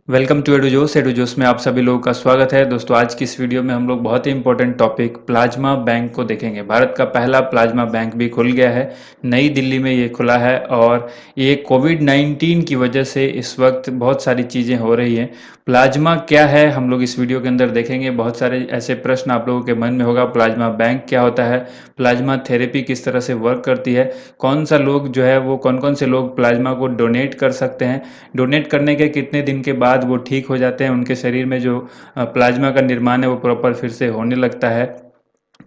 Welcome to एडुजोस में आप सभी लोगों का स्वागत है। दोस्तों, आज की इस वीडियो में हम लोग बहुत ही इंपॉर्टेंट टॉपिक प्लाज्मा बैंक को देखेंगे। भारत का पहला प्लाज्मा बैंक भी खुल गया है, नई दिल्ली में ये खुला है और ये कोविड-19 की वजह से इस वक्त बहुत सारी चीज़ें हो रही हैं। प्लाज्मा क्या है, हम लोग इस वीडियो के अंदर देखेंगे। बहुत सारे ऐसे प्रश्न आप लोगों के मन में होगा, प्लाज्मा बैंक क्या होता है, प्लाज्मा थेरेपी किस तरह से वर्क करती है, कौन सा लोग जो है वो कौन-कौन से लोग प्लाज्मा को डोनेट कर सकते हैं, डोनेट करने के कितने दिन के बाद वो ठीक हो जाते हैं, उनके शरीर में जो प्लाज्मा का निर्माण है वो प्रॉपर फिर से होने लगता है।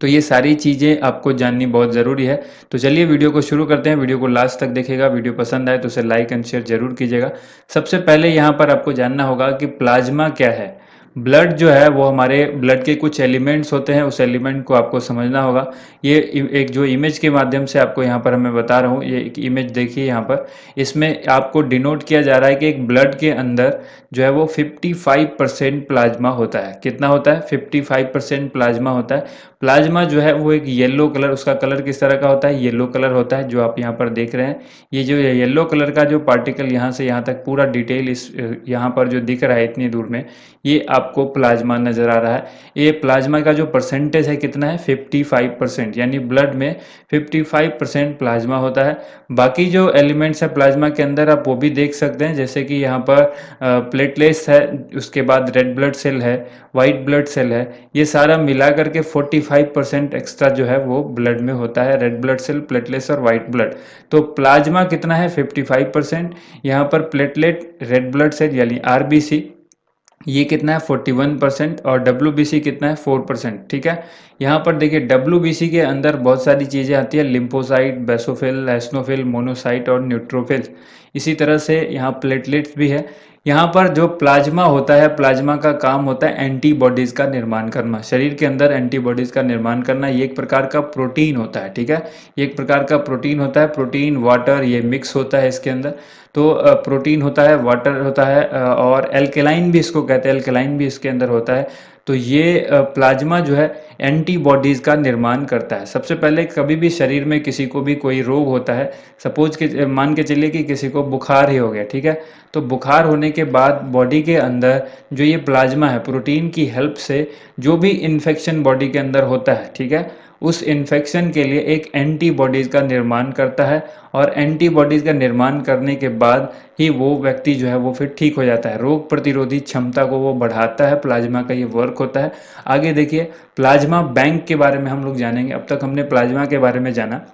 तो ये सारी चीज़ें आपको जाननी बहुत ज़रूरी है। तो चलिए वीडियो को शुरू करते हैं। वीडियो को लास्ट तक देखिएगा। वीडियो पसंद आए तो उसे लाइक एंड शेयर जरूर कीजिएगा। सबसे पहले यहाँ पर आपको जानना होगा कि प्लाज्मा क्या है। ब्लड जो है वो हमारे ब्लड के कुछ एलिमेंट्स होते हैं, उस एलिमेंट को आपको समझना होगा। ये एक जो इमेज के माध्यम से आपको यहाँ पर मैं बता रहा हूँ, ये एक इमेज देखिए यहाँ पर। इसमें आपको डिनोट किया जा रहा है कि एक ब्लड के अंदर जो है वो 55% प्लाज्मा होता है। कितना होता है? 55% प्लाज्मा होता है। प्लाज्मा जो है वो एक येलो कलर, उसका कलर किस तरह का होता है? येलो कलर होता है, जो आप यहाँ पर देख रहे हैं। ये जो येलो कलर का जो पार्टिकल यहाँ से यहाँ तक पूरा डिटेल इस यहाँ पर जो दिख रहा है इतनी दूर में, ये आपको प्लाज्मा नज़र आ रहा है। ये प्लाज्मा का जो परसेंटेज है कितना है? 55%, यानी ब्लड में 55% प्लाज्मा होता है। बाकी जो एलिमेंट्स है प्लाज्मा के अंदर आप वो भी देख सकते हैं, जैसे कि यहाँ पर प्लेटलेट्स है, उसके बाद रेड ब्लड सेल है, वाइट ब्लड सेल है। ये सारा मिला करके 45% एक्स्ट्रा जो है वो ब्लड में होता है, रेड ब्लड सेल, प्लेटलेट्स और वाइट ब्लड। तो प्लाज्मा कितना है? 55%। यहाँ पर प्लेटलेट, रेड ब्लड सेल यानी आरबीसी, ये कितना है? 41%। और डब्ल्यूबीसी कितना है? 4%। ठीक है। यहाँ पर देखिए डब्ल्यूबीसी के अंदर बहुत सारी चीज़ें आती है, लिम्फोसाइट, बेसोफिल, एस्नोफिल, मोनोसाइट और न्यूट्रोफिल। इसी तरह से यहाँ प्लेटलेट्स भी है। यहाँ पर जो प्लाज्मा होता है, प्लाज्मा का काम होता है एंटीबॉडीज़ का निर्माण करना, शरीर के अंदर एंटीबॉडीज़ का निर्माण करना। ये एक प्रकार का प्रोटीन होता है। ठीक है, ये एक प्रकार का प्रोटीन होता है। प्रोटीन, वाटर, ये मिक्स होता है इसके अंदर। तो प्रोटीन होता है, वाटर होता है, और एल्केलाइन भी इसको कहते हैं, एल्केलाइन भी इसके अंदर होता है। तो ये प्लाज्मा जो है एंटीबॉडीज़ का निर्माण करता है। सबसे पहले कभी भी शरीर में किसी को भी कोई रोग होता है, सपोज के मान के चलिए कि किसी को बुखार ही हो गया, ठीक है। तो बुखार होने के बाद बॉडी के अंदर जो ये प्लाज्मा है, प्रोटीन की हेल्प से जो भी इन्फेक्शन बॉडी के अंदर होता है, ठीक है, उस इन्फेक्शन के लिए एक एंटीबॉडीज़ का निर्माण करता है। और एंटीबॉडीज़ का निर्माण करने के बाद ही वो व्यक्ति जो है वो फिर ठीक हो जाता है, रोग प्रतिरोधी क्षमता को वो बढ़ाता है। प्लाज्मा का ये वर्क होता है। आगे देखिए, प्लाज्मा बैंक के बारे में हम लोग जानेंगे। अब तक हमने प्लाज्मा के बारे में जाना।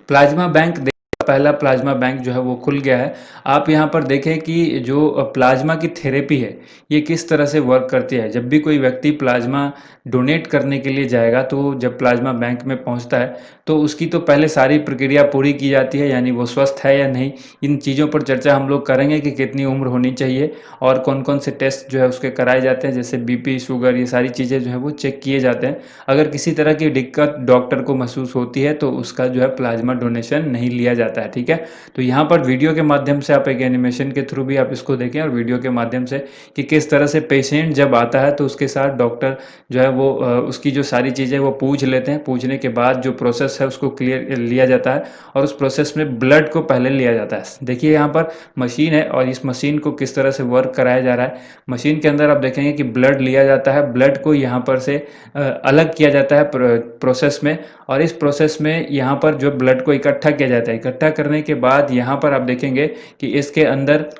प्लाज्मा बैंक, पहला प्लाज्मा बैंक जो है वो खुल गया है। आप यहाँ पर देखें कि जो प्लाज्मा की थेरेपी है ये किस तरह से वर्क करती है। जब भी कोई व्यक्ति प्लाज्मा डोनेट करने के लिए जाएगा, तो जब प्लाज्मा बैंक में पहुँचता है तो उसकी तो पहले सारी प्रक्रिया पूरी की जाती है, यानी वो स्वस्थ है या नहीं। इन चीज़ों पर चर्चा हम लोग करेंगे कि कितनी उम्र होनी चाहिए और कौन कौन से टेस्ट जो है उसके कराए जाते हैं, जैसे बीपी, शुगर, ये सारी चीज़ें जो है वो चेक किए जाते हैं। अगर किसी तरह की दिक्कत डॉक्टर को महसूस होती है तो उसका जो है प्लाज्मा डोनेशन नहीं लिया जाता है। ठीक है, तो यहाँ पर वीडियो के माध्यम से आप एक एनिमेशन के थ्रू भी आप इसको देखें, और वीडियो के माध्यम से कि किस तरह से पेशेंट जब आता है तो उसके साथ डॉक्टर जो है वो उसकी जो सारी चीज़ें वो पूछ लेते हैं। पूछने के बाद जो प्रोसेस है उसको क्लियर लिया जाता है, और उस प्रोसेस में ब्लड को पहले लिया जाता है। देखिए यहाँ पर मशीन है, और इस मशीन को किस तरह से वर्क कराया जा रहा है। मशीन के अंदर आप देखेंगे कि ब्लड लिया जाता है, ब्लड को यहाँ पर से अलग किया जाता है प्रोसेस में, और इस प्रोसेस में यहाँ पर जो ब्लड को इकट्ठा किया जाता है। इकट्ठा करने के बाद यहाँ पर आप देखेंगे कि इसके अंदर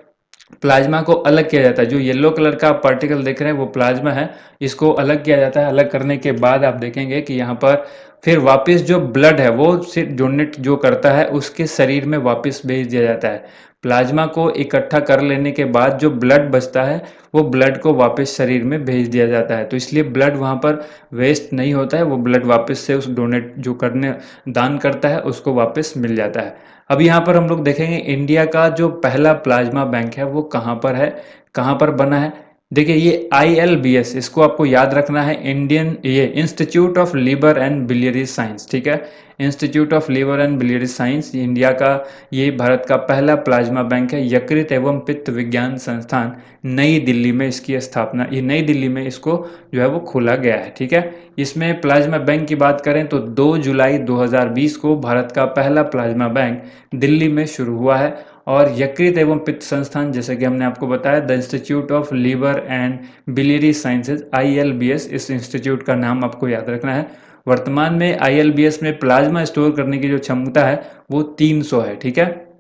प्लाज्मा को अलग किया जाता है। जो येलो कलर का पार्टिकल देख रहे हैं वो प्लाज्मा है, इसको अलग किया जाता है। अलग करने के बाद आप देखेंगे कि यहाँ पर फिर वापस जो ब्लड है वो सिर्फ डोनेट जो करता है उसके शरीर में वापस भेज दिया जाता है। प्लाज्मा को इकट्ठा कर लेने के बाद जो ब्लड बचता है वो ब्लड को वापस शरीर में भेज दिया जाता है। तो इसलिए ब्लड वहाँ पर वेस्ट नहीं होता है, वो ब्लड वापस से उस डोनेट जो करने दान करता है उसको वापस मिल जाता है। अब यहाँ पर हम लोग देखेंगे इंडिया का जो पहला प्लाज्मा बैंक है वो कहाँ पर है, कहाँ पर बना है। देखिए ये ILBS, इसको आपको याद रखना है, इंडियन ये institute of liver and biliary science. ठीक है, institute of liver and biliary science India का, ये भारत का पहला प्लाज्मा बैंक है। यकृत एवं पित्त विज्ञान संस्थान, नई दिल्ली में इसकी स्थापना, ये नई दिल्ली में इसको जो है वो खोला गया है। ठीक है, इसमें प्लाज्मा बैंक की बात करें तो 2 जुलाई 2020 को भारत का पहला प्लाज्मा बैंक दिल्ली में शुरू हुआ है। और यकृत एवं पित्त संस्थान, जैसे कि हमने आपको बताया the institute of liver and biliary sciences ILBS, इस इंस्टीट्यूट का नाम आपको याद रखना है। वर्तमान में ILBS में प्लाज्मा स्टोर करने की जो क्षमता है वो 300 है, ठीक है।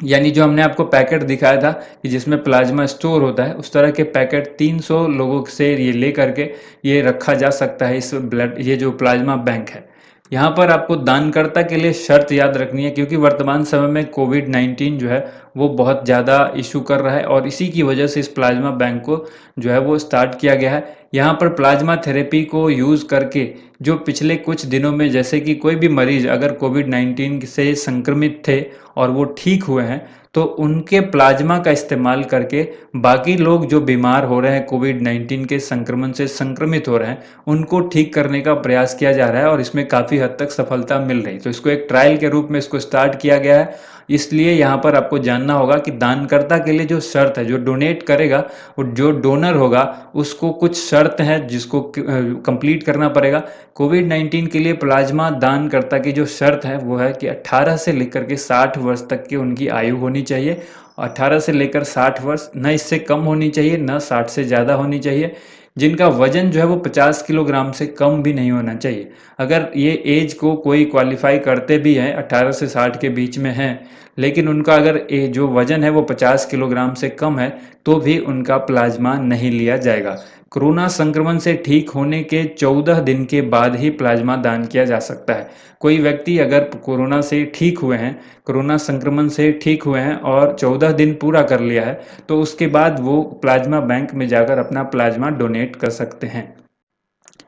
यानी जो हमने आपको पैकेट दिखाया था कि जिसमें प्लाज्मा स्टोर होता है, उस तरह के पैकेट 300 लोगों से ये ले करके ये रखा जा सकता है, इस ब्लड, ये जो प्लाज्मा बैंक है। यहाँ पर आपको दानकर्ता के लिए शर्त याद रखनी है, क्योंकि वर्तमान समय में कोविड-19 जो है वो बहुत ज़्यादा इशू कर रहा है और इसी की वजह से इस प्लाज्मा बैंक को जो है वो स्टार्ट किया गया है। यहाँ पर प्लाज्मा थेरेपी को यूज़ करके जो पिछले कुछ दिनों में, जैसे कि कोई भी मरीज अगर कोविड-19 से संक्रमित थे और वो ठीक हुए हैं, तो उनके प्लाज्मा का इस्तेमाल करके बाकी लोग जो बीमार हो रहे हैं, कोविड-19 के संक्रमण से संक्रमित हो रहे हैं, उनको ठीक करने का प्रयास किया जा रहा है और इसमें काफ़ी हद तक सफलता मिल रही है। तो इसको एक ट्रायल के रूप में इसको स्टार्ट किया गया है। इसलिए यहाँ पर आपको जानना होगा कि दानकर्ता के लिए जो शर्त है, जो डोनेट करेगा, वो जो डोनर होगा उसको कुछ शर्त है जिसको कंप्लीट करना पड़ेगा। कोविड-19 के लिए प्लाज्मा दानकर्ता की जो शर्त है वो है कि 18 से लेकर के 60 वर्ष तक की उनकी आयु होनी चाहिए। 18 से लेकर 60 वर्ष, न इससे कम होनी चाहिए न 60 से ज़्यादा होनी चाहिए। जिनका वजन जो है वो 50 किलोग्राम से कम भी नहीं होना चाहिए। अगर ये एज को कोई क्वालिफाई करते भी हैं, 18 से 60 के बीच में हैं, लेकिन उनका अगर जो वजन है वो 50 किलोग्राम से कम है, तो भी उनका प्लाज्मा नहीं लिया जाएगा। कोरोना संक्रमण से ठीक होने के 14 दिन के बाद ही प्लाज्मा दान किया जा सकता है। कोई व्यक्ति अगर कोरोना से ठीक हुए हैं, कोरोना संक्रमण से ठीक हुए हैं और 14 दिन पूरा कर लिया है, तो उसके बाद वो प्लाज्मा बैंक में जाकर अपना प्लाज्मा डोनेट कर सकते हैं।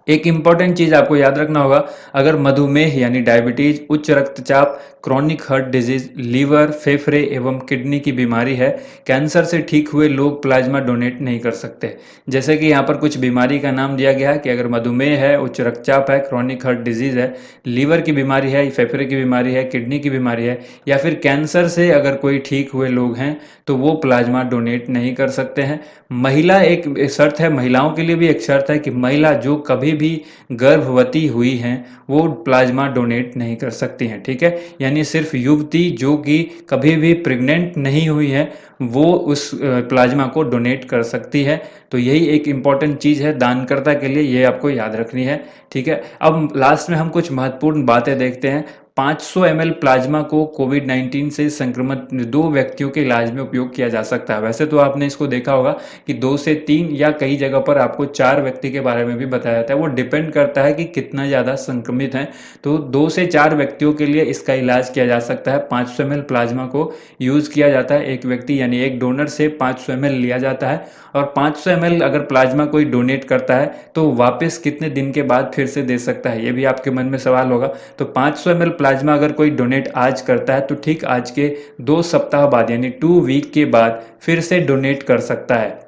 एक इम्पॉर्टेंट चीज़ आपको याद रखना होगा, अगर मधुमेह यानी डायबिटीज, उच्च रक्तचाप, क्रॉनिक हार्ट डिजीज, लीवर, फेफड़े एवं किडनी की बीमारी है, कैंसर से ठीक हुए लोग प्लाज्मा डोनेट नहीं कर सकते। जैसे कि यहाँ पर कुछ बीमारी का नाम दिया गया है कि अगर मधुमेह है, उच्च रक्तचाप है, क्रॉनिक हार्ट डिजीज है, लीवर की बीमारी है, फेफड़े की बीमारी है, किडनी की बीमारी है, या फिर कैंसर से अगर कोई ठीक हुए लोग हैं, तो वो प्लाज्मा डोनेट नहीं कर सकते हैं। महिला, एक शर्त है, महिलाओं के लिए भी एक शर्त है कि महिला जो कभी भी गर्भवती हुई हैं वो प्लाज्मा डोनेट नहीं कर सकती हैं, ठीक है। यानी सिर्फ युवती जो कि कभी भी प्रेग्नेंट नहीं हुई है वो उस प्लाज्मा को डोनेट कर सकती है। तो यही एक इम्पॉर्टेंट चीज़ है दानकर्ता के लिए, ये आपको याद रखनी है, ठीक है। अब लास्ट में हम कुछ महत्वपूर्ण बातें देखते हैं। 500 ml प्लाज्मा को कोविड-19 से संक्रमित 2 व्यक्तियों के इलाज में उपयोग किया जा सकता है। वैसे तो आपने इसको देखा होगा कि 2 से 3 या कई जगह पर आपको 4 व्यक्ति के बारे में भी बताया जाता है। वो डिपेंड करता है कि कितना ज़्यादा संक्रमित हैं। तो 2 से 4 व्यक्तियों के लिए इसका इलाज किया जा सकता है। 500 ml प्लाज्मा को यूज़ किया जाता है, एक व्यक्ति यानी एक डोनर से 500 ml लिया जाता है। और 500 ml अगर प्लाज्मा कोई डोनेट करता है तो वापस कितने दिन के बाद फिर से दे सकता है, ये भी आपके मन में सवाल होगा। तो 500 ml प्लाज्मा अगर कोई डोनेट आज करता है तो ठीक आज के 2 सप्ताह बाद यानी 2 वीक के बाद फिर से डोनेट कर सकता है।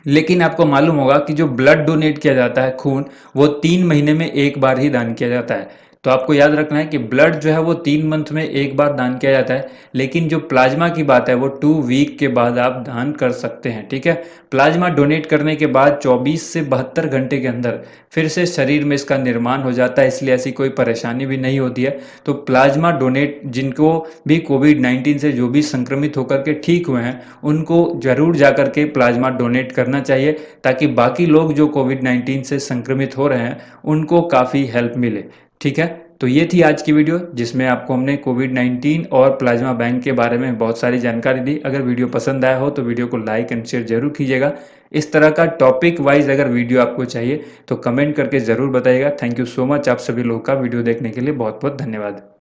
लेकिन आपको मालूम होगा कि जो ब्लड डोनेट किया जाता है, खून, वो 3 महीने में एक बार ही दान किया जाता है। तो आपको याद रखना है कि ब्लड जो है वो 3 मंथ में एक बार दान किया जाता है, लेकिन जो प्लाज्मा की बात है वो 2 वीक के बाद आप दान कर सकते हैं, ठीक है। प्लाज्मा डोनेट करने के बाद 24 से 72 घंटे के अंदर फिर से शरीर में इसका निर्माण हो जाता है, इसलिए ऐसी कोई परेशानी भी नहीं होती है। तो प्लाज्मा डोनेट जिनको भी कोविड-19 से जो भी संक्रमित होकर के ठीक हुए हैं, उनको जरूर जाकर के प्लाज्मा डोनेट करना चाहिए, ताकि बाकी लोग जो कोविड-19 से संक्रमित हो रहे हैं उनको काफ़ी हेल्प मिले, ठीक है। तो ये थी आज की वीडियो, जिसमें आपको हमने कोविड-19 और प्लाज्मा बैंक के बारे में बहुत सारी जानकारी दी। अगर वीडियो पसंद आया हो तो वीडियो को लाइक एंड शेयर जरूर कीजिएगा। इस तरह का टॉपिक वाइज अगर वीडियो आपको चाहिए तो कमेंट करके ज़रूर बताइएगा। थैंक यू सो मच, आप सभी लोगों का वीडियो देखने के लिए बहुत बहुत धन्यवाद।